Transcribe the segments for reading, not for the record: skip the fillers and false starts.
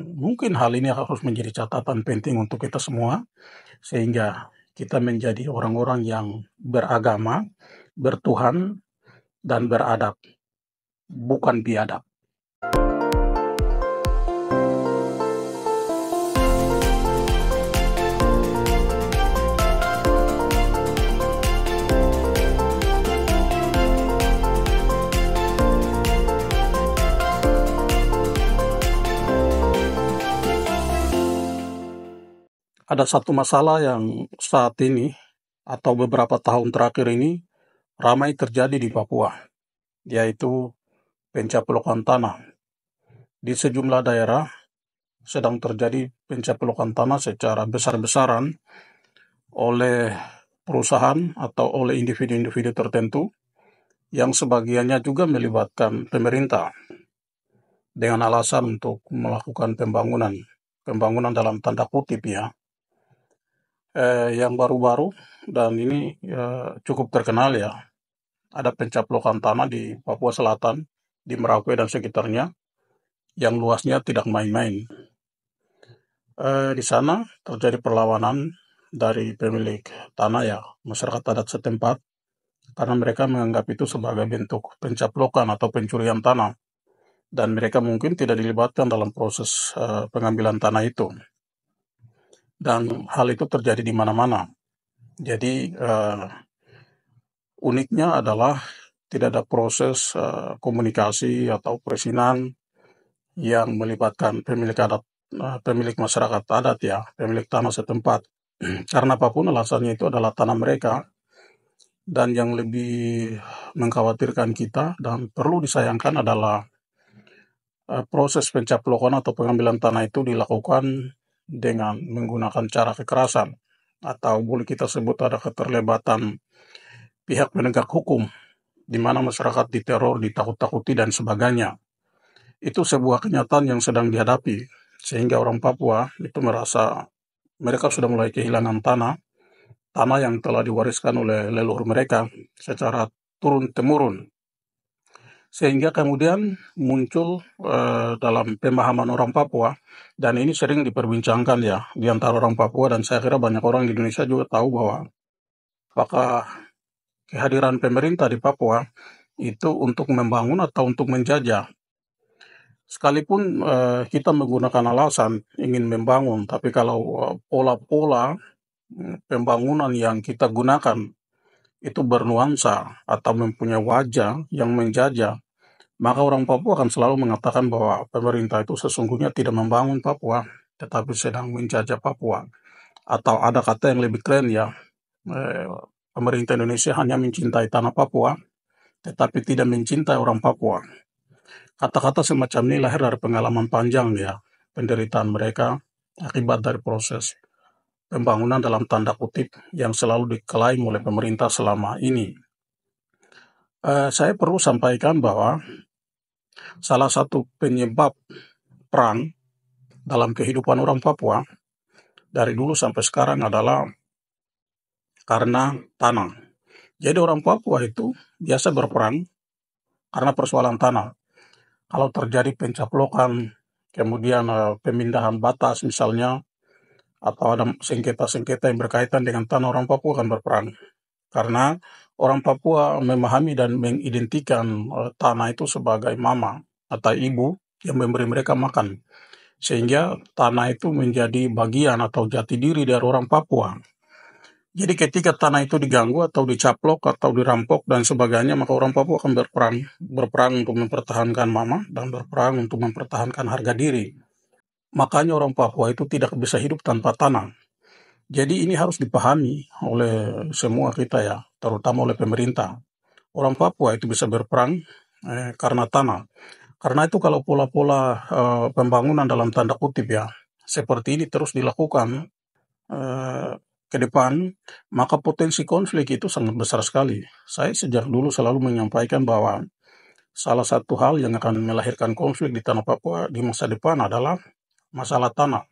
mungkin hal ini harus menjadi catatan penting untuk kita semua, sehingga kita menjadi orang-orang yang beragama, bertuhan, dan beradab, bukan biadab. Ada satu masalah yang saat ini atau beberapa tahun terakhir ini ramai terjadi di Papua, yaitu pencaplokan tanah. Di sejumlah daerah sedang terjadi pencaplokan tanah secara besar-besaran oleh perusahaan atau oleh individu-individu tertentu yang sebagiannya juga melibatkan pemerintah dengan alasan untuk melakukan pembangunan dalam tanda kutip ya. Yang baru-baru dan ini cukup terkenal ya, ada pencaplokan tanah di Papua Selatan, di Merauke dan sekitarnya, yang luasnya tidak main-main. Di sana terjadi perlawanan dari pemilik tanah ya, masyarakat adat setempat, karena mereka menganggap itu sebagai bentuk pencaplokan atau pencurian tanah, dan mereka mungkin tidak dilibatkan dalam proses pengambilan tanah itu. Dan hal itu terjadi di mana-mana. Jadi uniknya adalah tidak ada proses komunikasi atau perizinan yang melibatkan pemilik masyarakat adat ya, pemilik tanah setempat. Karena apapun alasannya itu adalah tanah mereka. Dan yang lebih mengkhawatirkan kita dan perlu disayangkan adalah proses pencaplokan atau pengambilan tanah itu dilakukan dengan menggunakan cara kekerasan, atau boleh kita sebut ada keterlibatan pihak penegak hukum, di mana masyarakat diteror, ditakut-takuti, dan sebagainya. Itu sebuah kenyataan yang sedang dihadapi, sehingga orang Papua itu merasa mereka sudah mulai kehilangan tanah yang telah diwariskan oleh leluhur mereka secara turun-temurun. Sehingga kemudian muncul dalam pemahaman orang Papua, dan ini sering diperbincangkan ya di antara orang Papua, dan saya kira banyak orang di Indonesia juga tahu bahwa apakah kehadiran pemerintah di Papua itu untuk membangun atau untuk menjajah. Sekalipun kita menggunakan alasan ingin membangun, tapi kalau pola-pola pembangunan yang kita gunakan itu bernuansa atau mempunyai wajah yang menjajah, maka orang Papua akan selalu mengatakan bahwa pemerintah itu sesungguhnya tidak membangun Papua, tetapi sedang menjajah Papua. Atau ada kata yang lebih keren ya, pemerintah Indonesia hanya mencintai tanah Papua, tetapi tidak mencintai orang Papua. Kata-kata semacam ini lahir dari pengalaman panjang ya, penderitaan mereka akibat dari proses pembangunan dalam tanda kutip yang selalu diklaim oleh pemerintah selama ini. Saya perlu sampaikan bahwa salah satu penyebab perang dalam kehidupan orang Papua dari dulu sampai sekarang adalah karena tanah. Jadi orang Papua itu biasa berperang karena persoalan tanah. Kalau terjadi pencaplokan, kemudian pemindahan batas misalnya, atau ada sengketa-sengketa yang berkaitan dengan tanah, orang Papua akan berperang. Karena orang Papua memahami dan mengidentikan tanah itu sebagai mama atau ibu yang memberi mereka makan. Sehingga tanah itu menjadi bagian atau jati diri dari orang Papua. Jadi ketika tanah itu diganggu atau dicaplok atau dirampok dan sebagainya, maka orang Papua akan berperang untuk mempertahankan mama dan berperang untuk mempertahankan harga diri. Makanya orang Papua itu tidak bisa hidup tanpa tanah. Jadi ini harus dipahami oleh semua kita ya, terutama oleh pemerintah. Orang Papua itu bisa berperang karena tanah. Karena itu kalau pola-pola pembangunan dalam tanda kutip ya, seperti ini terus dilakukan ke depan, maka potensi konflik itu sangat besar sekali. Saya sejak dulu selalu menyampaikan bahwa salah satu hal yang akan melahirkan konflik di tanah Papua di masa depan adalah masalah tanah.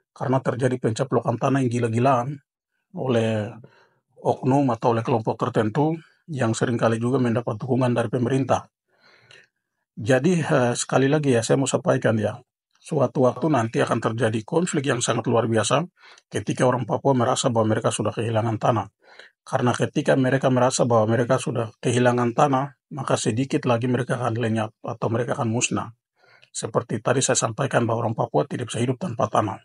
Karena terjadi pencaplokan tanah yang gila-gilaan oleh oknum atau oleh kelompok tertentu yang seringkali juga mendapat dukungan dari pemerintah. Jadi sekali lagi ya, saya mau sampaikan ya, suatu waktu nanti akan terjadi konflik yang sangat luar biasa ketika orang Papua merasa bahwa mereka sudah kehilangan tanah. Karena ketika mereka merasa bahwa mereka sudah kehilangan tanah, maka sedikit lagi mereka akan lenyap atau mereka akan musnah. Seperti tadi saya sampaikan bahwa orang Papua tidak bisa hidup tanpa tanah.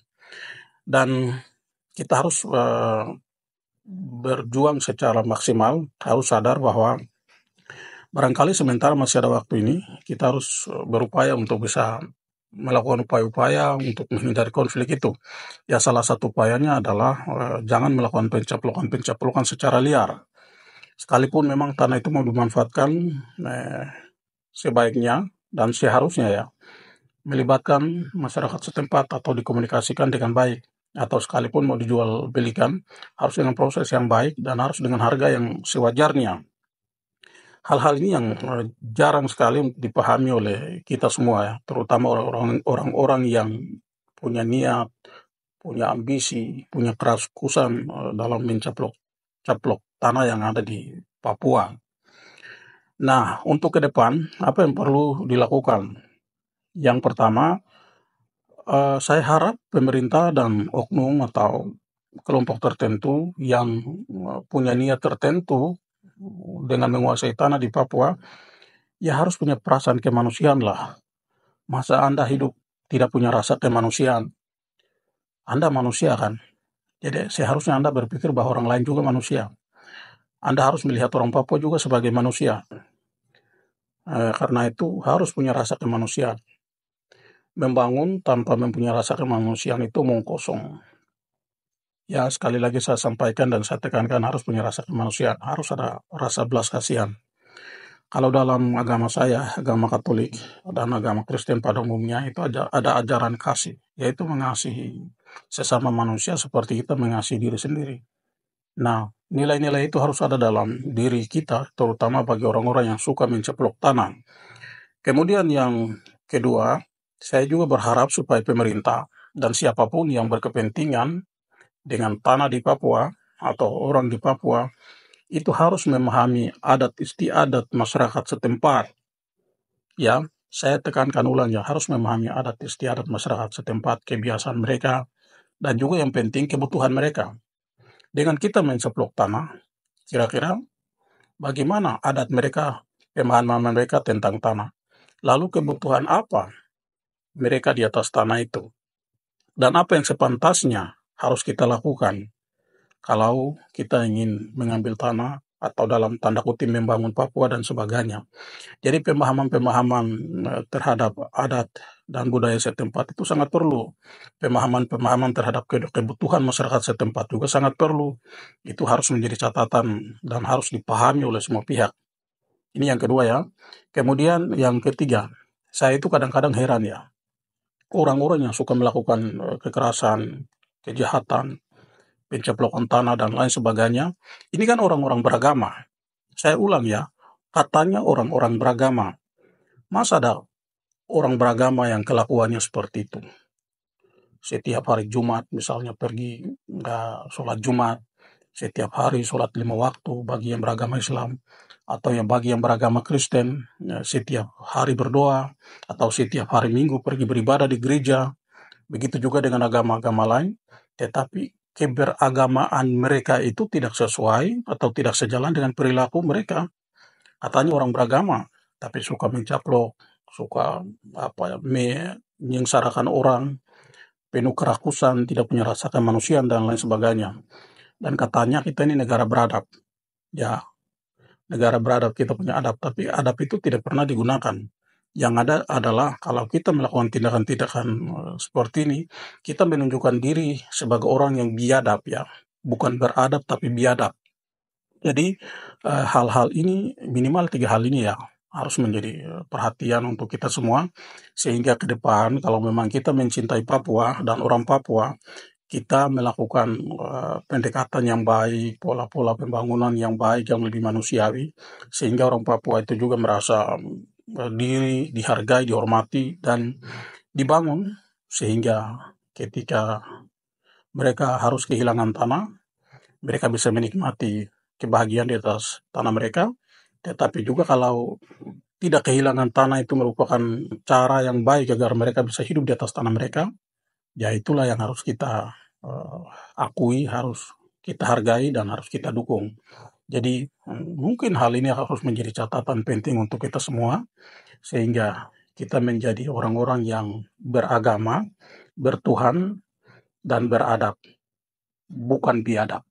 Dan kita harus berjuang secara maksimal, harus sadar bahwa barangkali sementara masih ada waktu ini, kita harus berupaya untuk bisa melakukan upaya-upaya untuk menghindari konflik itu. Ya, salah satu upayanya adalah jangan melakukan pencaplokan secara liar. Sekalipun memang tanah itu mau dimanfaatkan sebaiknya dan seharusnya ya, melibatkan masyarakat setempat atau dikomunikasikan dengan baik. Atau sekalipun mau dijual belikan, harus dengan proses yang baik dan harus dengan harga yang sewajarnya. Hal-hal ini yang jarang sekali dipahami oleh kita semua ya, terutama orang-orang yang punya niat, punya ambisi, punya keraskusan dalam mencaplok tanah yang ada di Papua. Nah, untuk ke depan, apa yang perlu dilakukan? Yang pertama, saya harap pemerintah dan oknum atau kelompok tertentu yang punya niat tertentu dengan menguasai tanah di Papua, ya harus punya perasaan kemanusiaan lah. Masa Anda hidup tidak punya rasa kemanusiaan? Anda manusia kan? Jadi seharusnya Anda berpikir bahwa orang lain juga manusia. Anda harus melihat orang Papua juga sebagai manusia. Karena itu harus punya rasa kemanusiaan. Membangun tanpa mempunyai rasa kemanusiaan itu omong kosong. Ya, sekali lagi saya sampaikan dan saya tekankan harus punya rasa kemanusiaan. Harus ada rasa belas kasihan. Kalau dalam agama saya, agama Katolik dan agama Kristen pada umumnya itu ada ajaran kasih, yaitu mengasihi sesama manusia seperti kita mengasihi diri sendiri. Nah, nilai-nilai itu harus ada dalam diri kita, terutama bagi orang-orang yang suka menceplok tanah. Kemudian yang kedua, saya juga berharap supaya pemerintah dan siapapun yang berkepentingan dengan tanah di Papua atau orang di Papua itu harus memahami adat istiadat masyarakat setempat. Ya, saya tekankan ulang ya, harus memahami adat istiadat masyarakat setempat, kebiasaan mereka, dan juga yang penting kebutuhan mereka. Dengan kita menceplok tanah, kira-kira bagaimana adat mereka, pemahaman mereka tentang tanah. Lalu kebutuhan apa mereka di atas tanah itu. Dan apa yang sepantasnya harus kita lakukan kalau kita ingin mengambil tanah atau dalam tanda kutip membangun Papua dan sebagainya. Jadi pemahaman-pemahaman terhadap adat dan budaya setempat itu sangat perlu. Pemahaman-pemahaman terhadap kebutuhan masyarakat setempat juga sangat perlu. Itu harus menjadi catatan dan harus dipahami oleh semua pihak. Ini yang kedua ya. Kemudian yang ketiga, saya itu kadang-kadang heran ya. Orang-orang yang suka melakukan kekerasan, kejahatan, pencaplokan tanah dan lain sebagainya, ini kan orang-orang beragama. Saya ulang ya, katanya orang-orang beragama. Masa ada orang beragama yang kelakuannya seperti itu? Setiap hari Jumat misalnya pergi sholat Jumat, setiap hari sholat 5 waktu bagi yang beragama Islam, atau yang bagi yang beragama Kristen, setiap hari berdoa, atau setiap hari Minggu pergi beribadah di gereja. Begitu juga dengan agama-agama lain, tetapi keberagamaan mereka itu tidak sesuai atau tidak sejalan dengan perilaku mereka. Katanya orang beragama, tapi suka mencaplok, suka menyengsarakan orang, penuh kerakusan, tidak punya rasa kemanusiaan dan lain sebagainya. Dan katanya kita ini negara beradab. Ya, negara beradab, kita punya adab, tapi adab itu tidak pernah digunakan. Yang ada adalah kalau kita melakukan tindakan-tindakan seperti ini, kita menunjukkan diri sebagai orang yang biadab ya, bukan beradab tapi biadab. Jadi hal-hal ini, minimal 3 hal ini ya, harus menjadi perhatian untuk kita semua, sehingga ke depan kalau memang kita mencintai Papua dan orang Papua, kita melakukan pendekatan yang baik, pola-pola pembangunan yang baik, yang lebih manusiawi, sehingga orang Papua itu juga merasa diri, dihargai, dihormati, dan dibangun, sehingga ketika mereka harus kehilangan tanah, mereka bisa menikmati kebahagiaan di atas tanah mereka. Tetapi juga kalau tidak kehilangan tanah itu merupakan cara yang baik agar mereka bisa hidup di atas tanah mereka, ya itulah yang harus kita akui, harus kita hargai dan harus kita dukung. Jadi mungkin hal ini harus menjadi catatan penting untuk kita semua, sehingga kita menjadi orang-orang yang beragama, bertuhan, dan beradab, bukan biadab.